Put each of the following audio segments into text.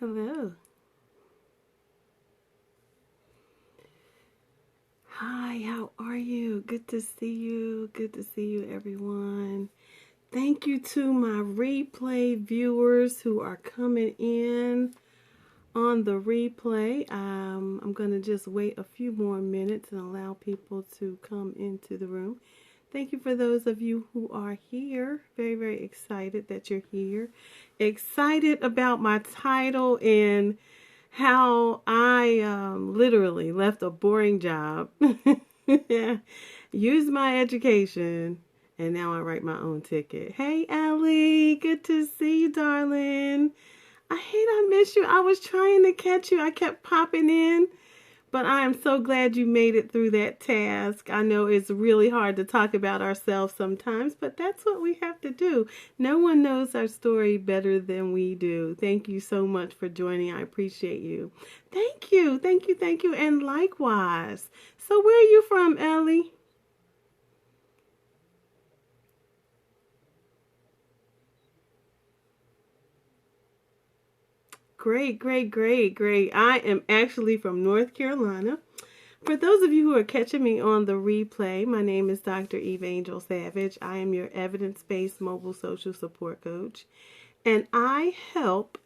Hello. Hi, how are you? Good to see you. Good to see you, everyone. Thank you to my replay viewers who are coming in on the replay. I'm going to just wait a few more minutes and allow people to come into the room. Thank you for those of you who are here. Very, very excited that you're here. Excited about my title and how I literally left a boring job, used my education, and now I write my own ticket. Hey, Allie, good to see you, darling. I miss you. I was trying to catch you. I kept popping in, but I am so glad you made it through that task. I know it's really hard to talk about ourselves sometimes, but that's what we have to do. No one knows our story better than we do. Thank you so much for joining. I appreciate you. Thank you. Thank you. Thank you. And likewise. So where are you from, Ellie? Great, great, great, great. I am actually from North Carolina. For those of you who are catching me on the replay, my name is Dr. Eveangel Savage. I am your evidence-based mobile social support coach, and I help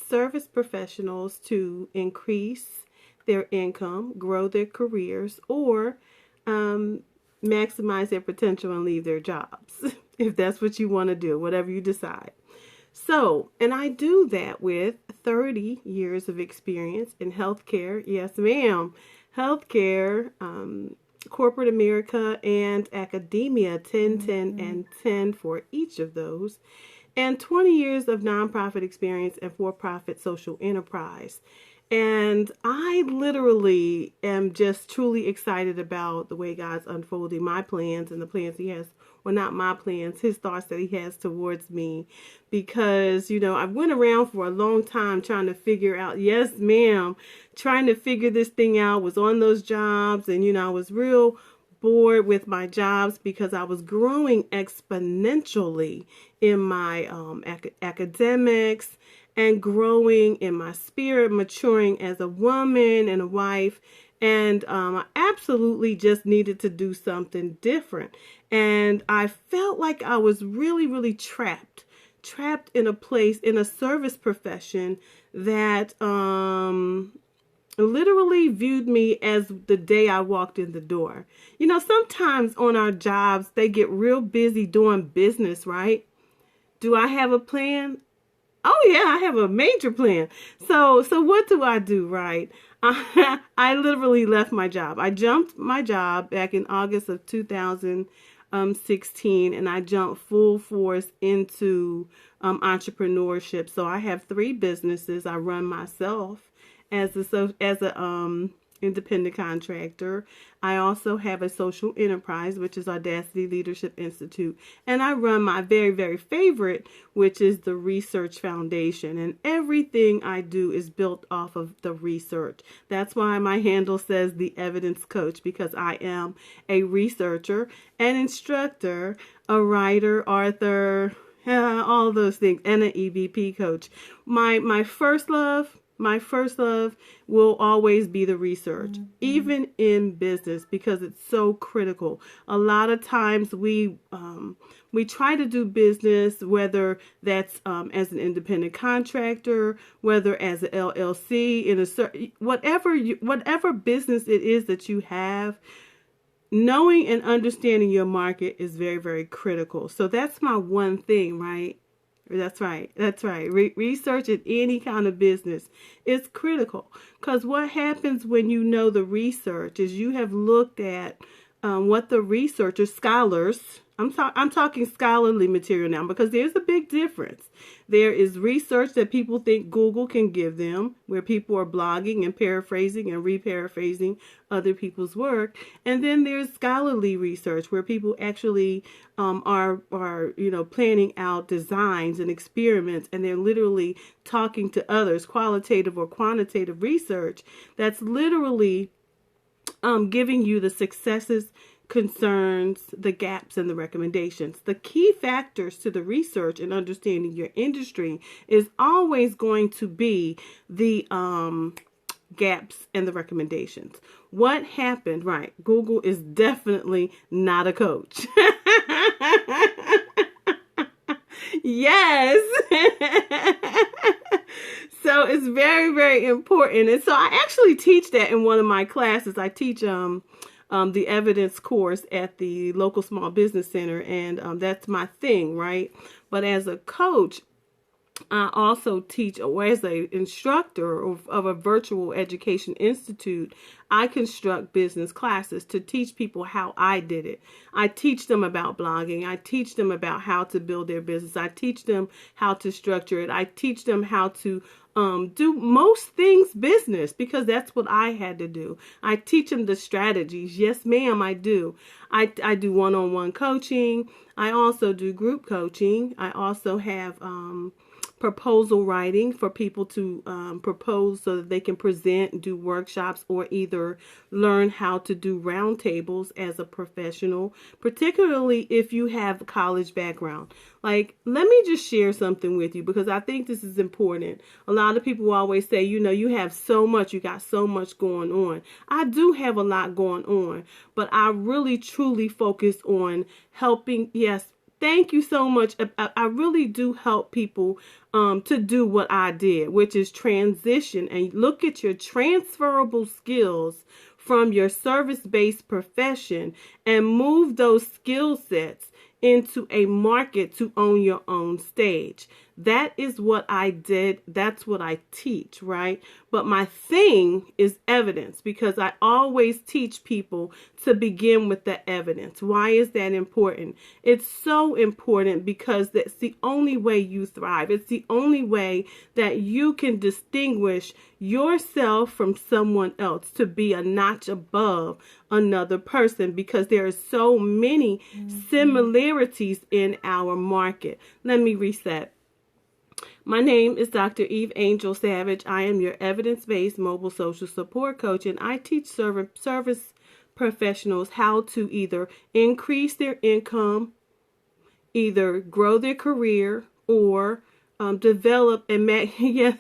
service professionals to increase their income, grow their careers, or maximize their potential and leave their jobs, if that's what you want to do, whatever you decide. So, and I do that with 30 years of experience in healthcare. Yes, ma'am. Healthcare, corporate America, and academia, 10, 10, and 10 for each of those. And 20 years of nonprofit experience and for-profit social enterprise. And I literally am just truly excited about the way God's unfolding my plans and the plans He has, well, not my plans, His thoughts that He has towards me. Because, I went around for a long time trying to figure out, yes, ma'am, trying to figure this thing out, was on those jobs. And, I was real bored with my jobs because I was growing exponentially in my academics and growing in my spirit, maturing as a woman and a wife. And I absolutely just needed to do something different. And I felt like I was really, really trapped in a place, in a service profession that literally viewed me as the day I walked in the door. Sometimes on our jobs, they get real busy doing business, right? Do I have a plan? Oh yeah, I have a major plan. So what do I do, right? I literally left my job. I jumped my job back in August of 2016, and I jumped full force into entrepreneurship. So I have 3 businesses. I run myself as a independent contractor. I also have a social enterprise, which is Audacity Leadership Institute. And I run my very, very favorite, which is the Research Foundation. And everything I do is built off of the research. That's why my handle says the evidence coach, because I am a researcher, an instructor, a writer, author, all those things, and an EVP coach. My first love will always be the research, even in business, because it's so critical. A lot of times we try to do business, whether that's as an independent contractor, whether as an LLC, in a whatever business it is that you have. Knowing and understanding your market is very, very critical. So that's my one thing, right? That's right. Research in any kind of business is critical, because what happens when you know the research is you have looked at what the researchers, scholars, I'm talking scholarly material now, because there's a big difference. There is research that people think Google can give them, where people are blogging and paraphrasing and reparaphrasing other people's work. And then there's scholarly research where people actually are planning out designs and experiments, and they're literally talking to others, qualitative or quantitative research that's literally giving you the successes concerns, the gaps, and the recommendations. The key factors to the research and understanding your industry is always going to be the gaps and the recommendations. What happened? Right. Google is definitely not a coach. Yes. So it's very, very important. And so I actually teach that in one of my classes. I teach the evidence course at the local small business center, and that's my thing, right? But as a coach, I also teach, or as an instructor of a virtual education institute, I construct business classes to teach people how I did it. I teach them about blogging. I teach them about how to build their business. I teach them how to structure it. I teach them how to do most things business, because that's what I had to do. I teach them the strategies. Yes, ma'am, I do. I do one-on-one coaching. I also do group coaching. I also have proposal writing for people to propose so that they can present and do workshops, or either learn how to do roundtables as a professional, particularly if you have a college background. Like, let me just share something with you, because I think this is important. A lot of people always say, you have so much, you got so much going on. I do have a lot going on, but I really truly focus on helping. Yes, thank you so much. I really do help people to do what I did, which is transition and look at your transferable skills from your service-based profession and move those skill sets into a market to own your own stage. That is what I did. That's what I teach, right? But my thing is evidence, because I always teach people to begin with the evidence. Why is that important? It's so important because that's the only way you thrive. It's the only way that you can distinguish yourself from someone else, to be a notch above another person, because there are so many similarities in our market. Let me reset. My name is Dr. Eveangel Savage. I am your evidence-based mobile social support coach, and I teach service professionals how to either increase their income, either grow their career, or develop and yes,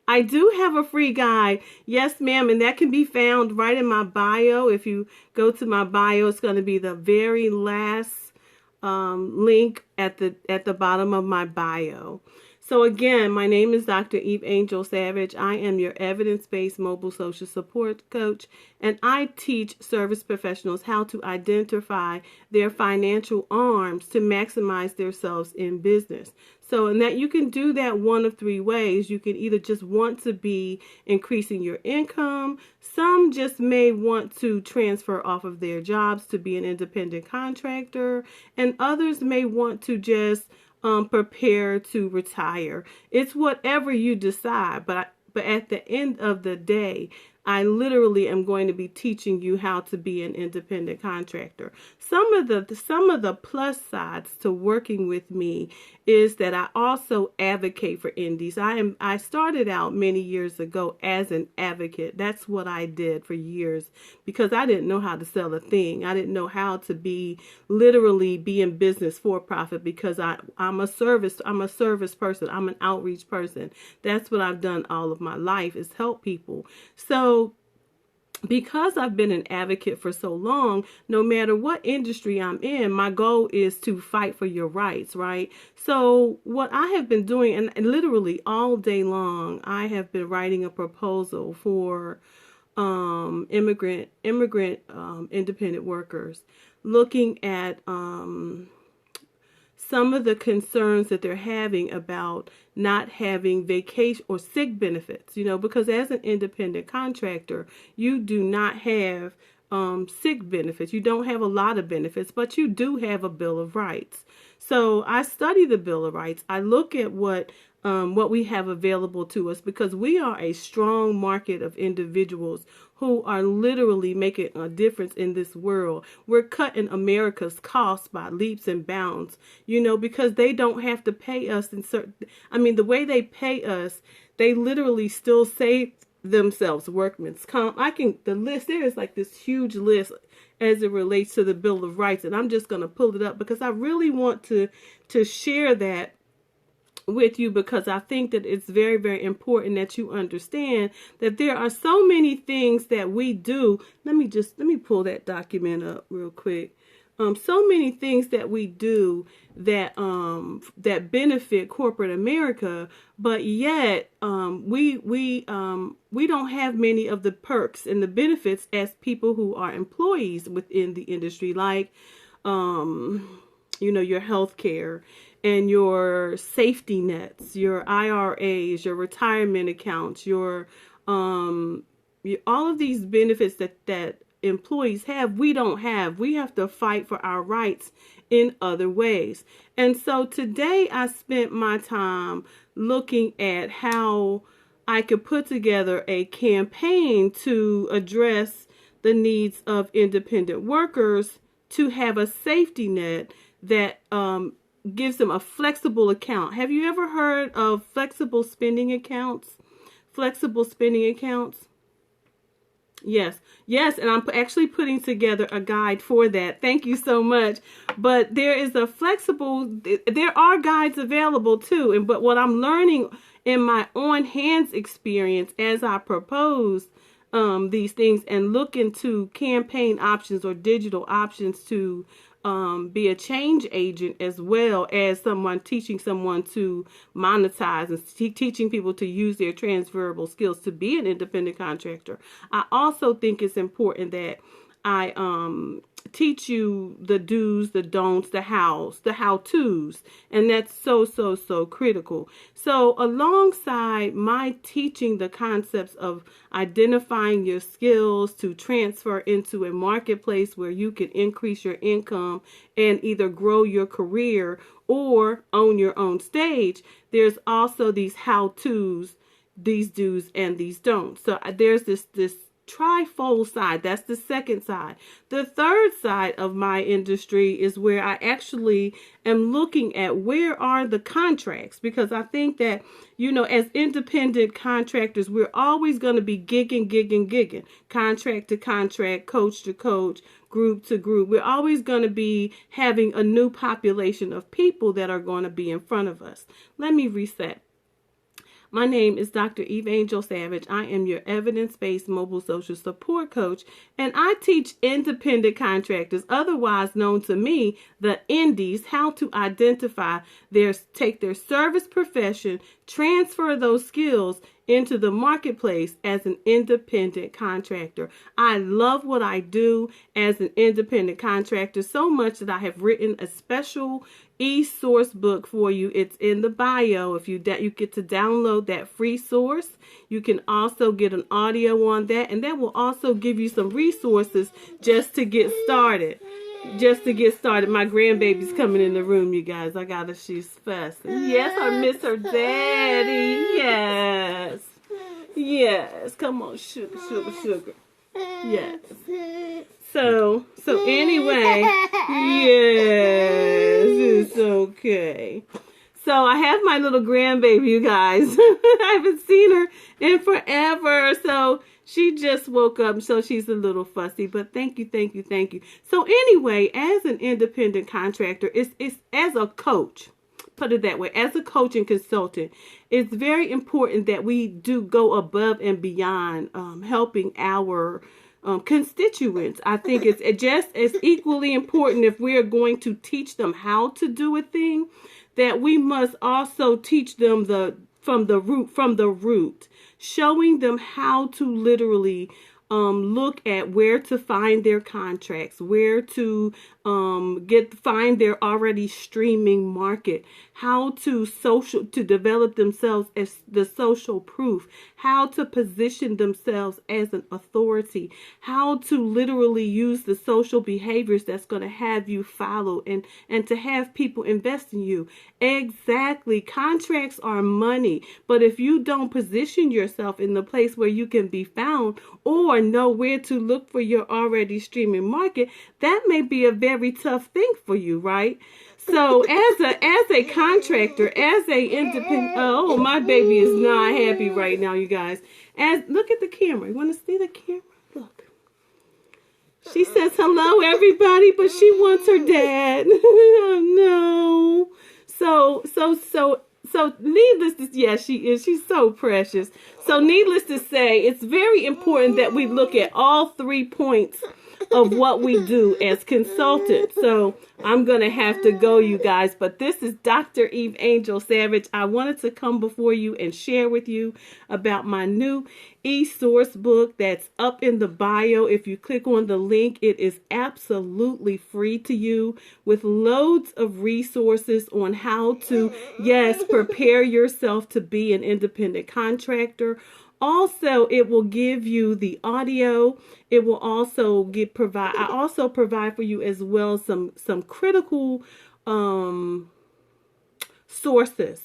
I do have a free guide. Yes, ma'am, and that can be found right in my bio. If you go to my bio, it's going to be the very last link at the bottom of my bio. So again, my name is Dr. Eveangel Savage. I am your evidence-based mobile social support coach, and I teach service professionals how to identify their financial arms to maximize themselves in business. So, and that you can do that one of three ways. You can either just want to be increasing your income. Some just may want to transfer off of their jobs to be an independent contractor, and others may want to just prepare to retire. It's whatever you decide, but at the end of the day, I literally am going to be teaching you how to be an independent contractor. Some of the plus sides to working with me is that I also advocate for indies. I started out many years ago as an advocate. That's what I did for years, because I didn't know how to sell a thing. I didn't know how to literally be in business for profit, because I'm a service person. I'm an outreach person. That's what I've done all of my life, is help people. So because I've been an advocate for so long, no matter what industry I'm in, my goal is to fight for your rights, right? So what I have been doing, and literally all day long, I have been writing a proposal for immigrant independent workers, looking at some of the concerns that they're having about not having vacation or sick benefits, because as an independent contractor, you do not have sick benefits. You don't have a lot of benefits, but you do have a Bill of Rights. So I study the Bill of Rights. I look at what we have available to us, because we are a strong market of individuals who are literally making a difference in this world. We're cutting America's costs by leaps and bounds, because they don't have to pay us the way they pay us, they literally still save themselves, workman's comp. The list, there is like this huge list as it relates to the Bill of Rights. And I'm just going to pull it up because I really want to share that with you, because I think that it's very, very important that you understand that there are so many things that we do. Let me pull that document up real quick. So many things that we do that that benefit corporate America, but yet we don't have many of the perks and the benefits as people who are employees within the industry, like your health care and your safety nets, your IRAs, your retirement accounts, your all of these benefits that employees have, we don't have. We have to fight for our rights in other ways. And so today I spent my time looking at how I could put together a campaign to address the needs of independent workers to have a safety net that gives them a flexible account. Have you ever heard of flexible spending accounts? Flexible spending accounts? Yes, and I'm actually putting together a guide for that. Thank you so much. But there are guides available too. But what I'm learning in my on hands experience as I propose these things and look into campaign options or digital options to be a change agent, as well as teaching someone to monetize and teaching people to use their transferable skills to be an independent contractor. I also think it's important that I teach you the do's, the don'ts, the how-tos, and that's so critical. So alongside my teaching the concepts of identifying your skills to transfer into a marketplace where you can increase your income and either grow your career or own your own stage, there's also these how-tos, these do's, and these don'ts. So there's this trifold side. That's the second side. The third side of my industry is where I actually am looking at where are the contracts, because I think that, as independent contractors, we're always going to be gigging, contract to contract, coach to coach, group to group. We're always going to be having a new population of people that are going to be in front of us. Let me reset. My name is Dr. Eveangel Savage. I am your evidence-based mobile social support coach, and I teach independent contractors, otherwise known to me, the Indies, how to identify take their service profession, transfer those skills into the marketplace as an independent contractor. I love what I do as an independent contractor so much that I have written a special e-source book for you. It's in the bio. If you get to download that free source, you can also get an audio on that, and that will also give you some resources just to get started. My grandbaby's coming in the room, you guys. She's fussing. Yes, I miss her daddy. Yes. Come on, sugar. Yes. So anyway, yes, it's okay. So I have my little grandbaby, you guys. I haven't seen her in forever. So she just woke up, so she's a little fussy, but thank you. So anyway, as an independent contractor, it's as a coach, put it that way, as a coach and consultant, it's very important that we do go above and beyond helping our constituents. I think it's just as equally important, if we are going to teach them how to do a thing, that we must also teach them from the root, showing them how to literally look at where to find their contracts, where to find their already streaming market, how to develop themselves as the social proof, how to position themselves as an authority, how to literally use the social behaviors that's going to have you follow and to have people invest in you. Exactly. Contracts are money, but if you don't position yourself in the place where you can be found or know where to look for your already streaming market, that may be a very tough thing for you, right? So as a contractor, as a independent, oh, my baby is not happy right now, you guys. Look at the camera. You want to see the camera? Look. She says hello, everybody, but she wants her dad. Oh, no. So needless to, yeah, she is. She's so precious. So needless to say, it's very important that we look at all 3 points of what we do as consultants. So I'm going to have to go, you guys. But this is Dr. Eveangel Savage. I wanted to come before you and share with you about my new e-source book that's up in the bio. If you click on the link, it is absolutely free to you with loads of resources on how to, yes, prepare yourself to be an independent contractor. Also, it will give you the audio. It will also I also provide for you as well some critical sources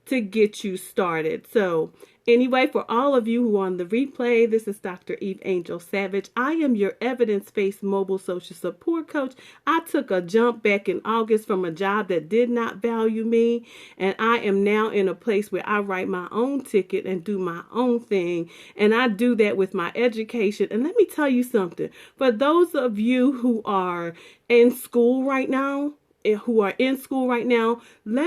to get you started. So anyway, for all of you who are on the replay, this is Dr. Eveangel Savage. I am your evidence-based mobile social support coach. I took a jump back in August from a job that did not value me, and I am now in a place where I write my own ticket and do my own thing, and I do that with my education. And let me tell you something. For those of you who are in school right now, let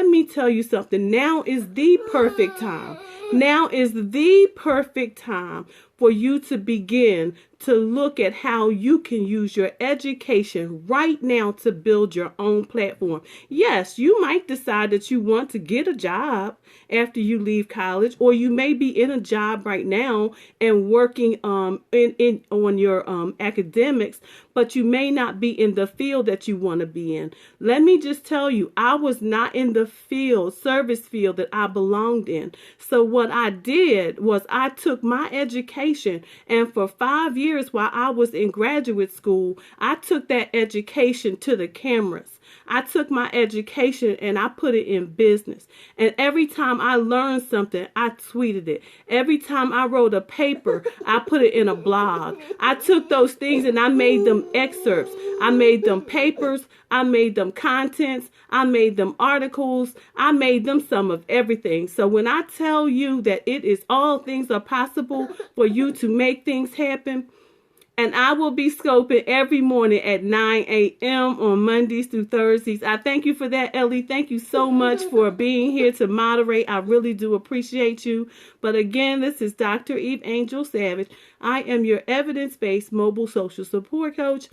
me tell you something. Now is the perfect time. Now is the perfect time for you to begin to look at how you can use your education right now to build your own platform. Yes, you might decide that you want to get a job after you leave college, or you may be in a job right now and working on your academics, but you may not be in the field that you want to be in. Let me just tell you, I was not in the service field that I belonged in. So what I did was I took my education, and for 5 years while I was in graduate school, I took that education to the cameras. I took my education and I put it in business. And every time I learned something, I tweeted it. Every time I wrote a paper, I put it in a blog. I took those things and I made them excerpts. I made them papers. I made them contents. I made them articles. I made them some of everything. So when I tell you that it is all things are possible for you to make things happen, and I will be scoping every morning at 9 a.m. on Mondays through Thursdays. I thank you for that, Ellie. Thank you so much for being here to moderate. I really do appreciate you. But again, this is Dr. Eveangel Savage. I am your evidence-based mobile social support coach.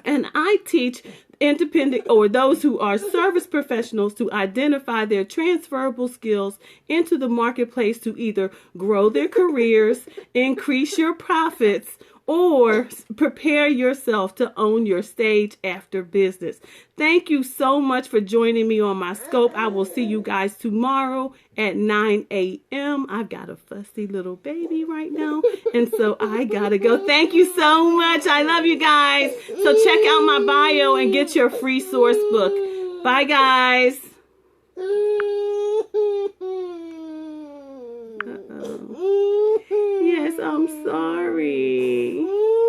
And I teach independent or those who are service professionals to identify their transferable skills into the marketplace to either grow their careers, increase your profits, or prepare yourself to own your stage after business. Thank you so much for joining me on my scope. I will see you guys tomorrow at 9 a.m. I've got a fussy little baby right now, and so I gotta go. Thank you so much. I love you guys. So check out my bio and get your free source book. Bye, guys. Uh-oh. Yes, I'm sorry.